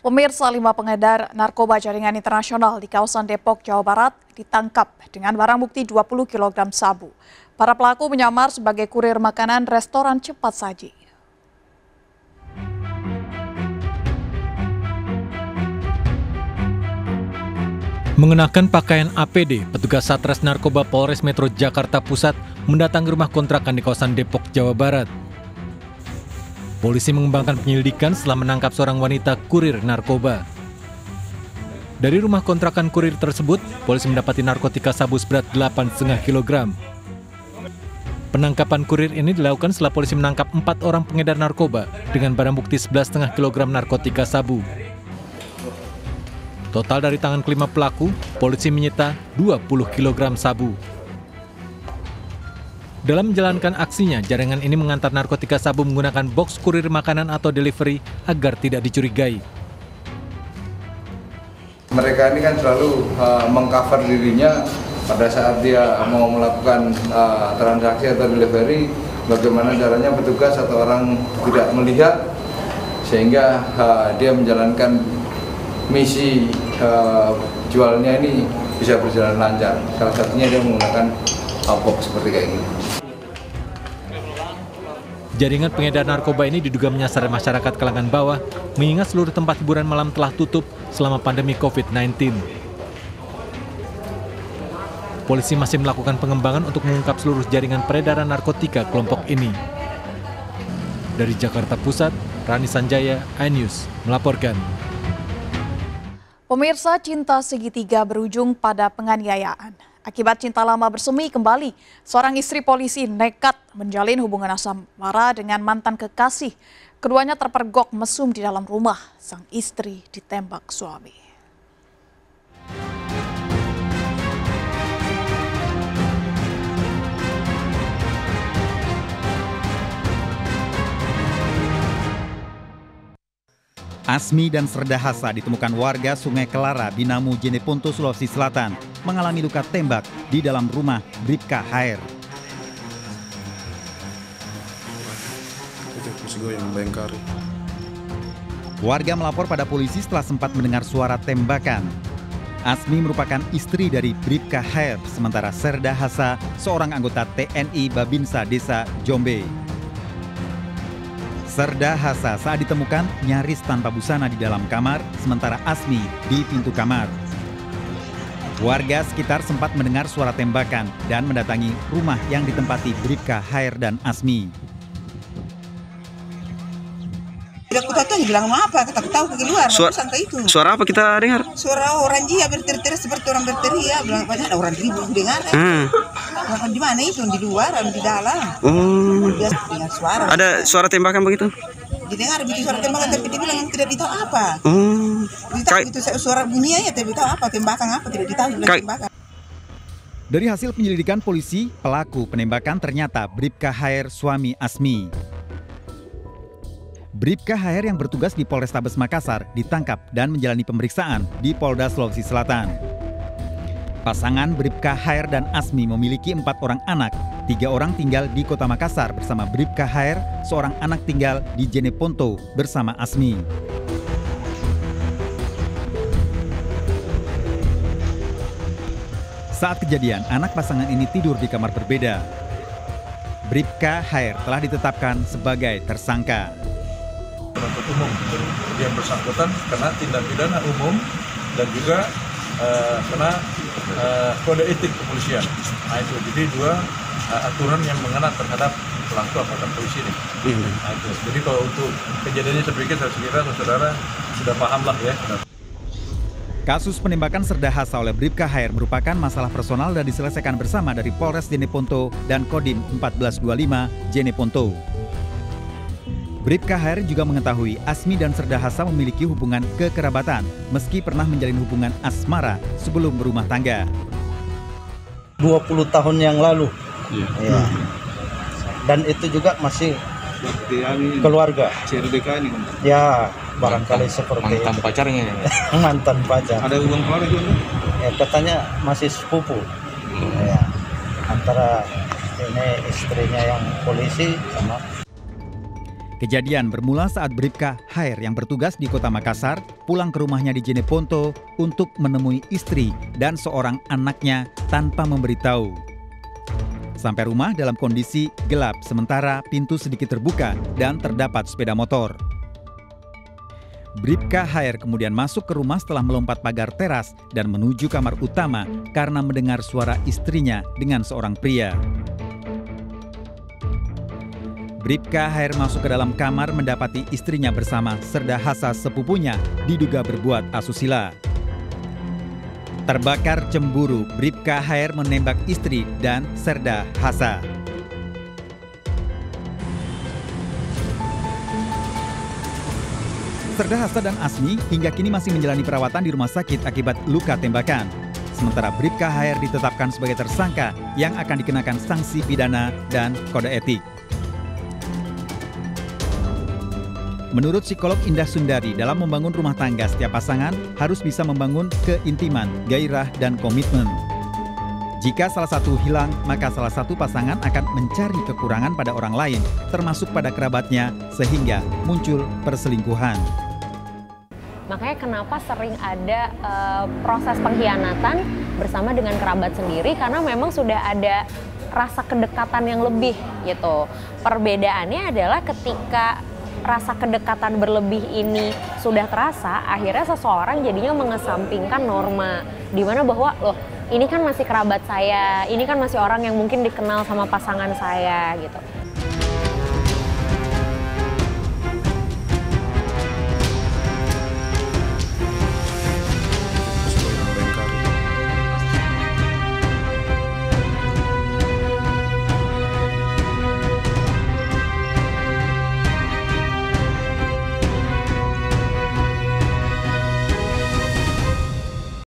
Pemirsa, 5 pengedar narkoba jaringan internasional di kawasan Depok, Jawa Barat ditangkap dengan barang bukti 20 kg sabu. Para pelaku menyamar sebagai kurir makanan restoran cepat saji. Mengenakan pakaian APD, petugas Satres Narkoba Polres Metro Jakarta Pusat mendatangi rumah kontrakan di kawasan Depok, Jawa Barat. Polisi mengembangkan penyelidikan setelah menangkap seorang wanita kurir narkoba. Dari rumah kontrakan kurir tersebut, polisi mendapati narkotika sabu seberat 8,5 kg. Penangkapan kurir ini dilakukan setelah polisi menangkap 4 orang pengedar narkoba dengan barang bukti 11,5 kg narkotika sabu. Total dari tangan kelima pelaku, polisi menyita 20 kg sabu. Dalam menjalankan aksinya, jaringan ini mengantar narkotika sabu menggunakan box kurir makanan atau delivery agar tidak dicurigai. Mereka ini kan selalu mengcover dirinya pada saat dia mau melakukan transaksi atau delivery, bagaimana caranya petugas atau orang tidak melihat sehingga dia menjalankan misi jualnya ini bisa berjalan lancar. Salah satunya dia menggunakan box seperti kayak gini. Jaringan pengedar narkoba ini diduga menyasar masyarakat kalangan bawah, mengingat seluruh tempat hiburan malam telah tutup selama pandemi COVID-19. Polisi masih melakukan pengembangan untuk mengungkap seluruh jaringan peredaran narkotika kelompok ini. Dari Jakarta Pusat, Rani Sanjaya, iNews melaporkan. Pemirsa, cinta segitiga berujung pada penganiayaan. Akibat cinta lama bersemi kembali, seorang istri polisi nekat menjalin hubungan asmara dengan mantan kekasih. Keduanya terpergok mesum di dalam rumah. Sang istri ditembak suami. Asmi dan Serdahasa ditemukan warga Sungai Kelara, Binamu, Jeneponto, Sulawesi Selatan, mengalami luka tembak di dalam rumah Bribka HR. Warga melapor pada polisi setelah sempat mendengar suara tembakan. Asmi merupakan istri dari Bribka HR, sementara Serdahasa seorang anggota TNI Babinsa Desa Jombe. Serdahasa saat ditemukan nyaris tanpa busana di dalam kamar, sementara Asmi di pintu kamar. Warga sekitar sempat mendengar suara tembakan dan mendatangi rumah yang ditempati Bribka HR dan Asmi. Aku tahu bilang apa, kata tahu ke luar, santai itu. Suara apa kita dengar? Suara orang dia berteriak seperti orang berteriak, bilang banyak ada orang ribut dengar. Di mana itu? Di luar, di dalam. Oh. Dia dengar suara. Ada suara tembakan begitu? Didengar begitu suara tembakan, tapi dia bilang tidak ditahu apa. Oh. Itu suara bunyi aja, tidak ditahu apa tembakan apa, tidak ditahu tembakan. Dari hasil penyelidikan polisi, pelaku penembakan ternyata Bribka HR suami Asmi. Bribka HR yang bertugas di Polrestabes Makassar ditangkap dan menjalani pemeriksaan di Polda Sulawesi Selatan. Pasangan Bribka HR dan Asmi memiliki 4 orang anak, 3 orang tinggal di Kota Makassar bersama Bribka HR, seorang anak tinggal di Jeneponto bersama Asmi. Saat kejadian, anak pasangan ini tidur di kamar berbeda. Bribka HR telah ditetapkan sebagai tersangka. Penuntut umum yang bersangkutan kena tindak pidana umum dan juga kena kode etik kepolisian. Nah itu jadi 2 aturan yang mengena terhadap pelaku anggota polisi ini. Nah, itu. Jadi kalau untuk kejadiannya saya pikir saudara sudah paham lah ya. Kasus penembakan Serdahasa oleh Bribka HR merupakan masalah personal dan diselesaikan bersama dari Polres Jeneponto dan Kodim 1425 Jeneponto. Bribka HR juga mengetahui Asmi dan Serdahasa memiliki hubungan kekerabatan meski pernah menjalin hubungan asmara sebelum berumah tangga. 20 tahun yang lalu. Ya. Dan itu juga masih keluarga. Ya, barangkali seperti mantan itu. Pacarnya. Mantan pacar. Ada hubungan keluarga juga? Ya, katanya masih sepupu. Ya. Antara ini istrinya yang polisi sama. Kejadian bermula saat Bribka HR yang bertugas di Kota Makassar pulang ke rumahnya di Jeneponto untuk menemui istri dan seorang anaknya tanpa memberitahu. Sampai rumah dalam kondisi gelap, sementara pintu sedikit terbuka dan terdapat sepeda motor. Bribka HR kemudian masuk ke rumah setelah melompat pagar teras dan menuju kamar utama karena mendengar suara istrinya dengan seorang pria. Bribka HR masuk ke dalam kamar mendapati istrinya bersama Serda Hasa sepupunya diduga berbuat asusila. Terbakar cemburu, Bribka HR menembak istri dan Serda Hasa. Serda Hasa dan Asmi hingga kini masih menjalani perawatan di rumah sakit akibat luka tembakan. Sementara Bribka HR ditetapkan sebagai tersangka yang akan dikenakan sanksi pidana dan kode etik. Menurut psikolog Indah Sundari, dalam membangun rumah tangga, setiap pasangan harus bisa membangun keintiman, gairah, dan komitmen. Jika salah satu hilang, maka salah satu pasangan akan mencari kekurangan pada orang lain, termasuk pada kerabatnya, sehingga muncul perselingkuhan. Makanya kenapa sering ada proses pengkhianatan bersama dengan kerabat sendiri, karena memang sudah ada rasa kedekatan yang lebih gitu. Perbedaannya adalah ketika rasa kedekatan berlebih ini sudah terasa, akhirnya seseorang jadinya mengesampingkan norma, di mana bahwa loh ini kan masih kerabat saya, ini kan masih orang yang mungkin dikenal sama pasangan saya gitu.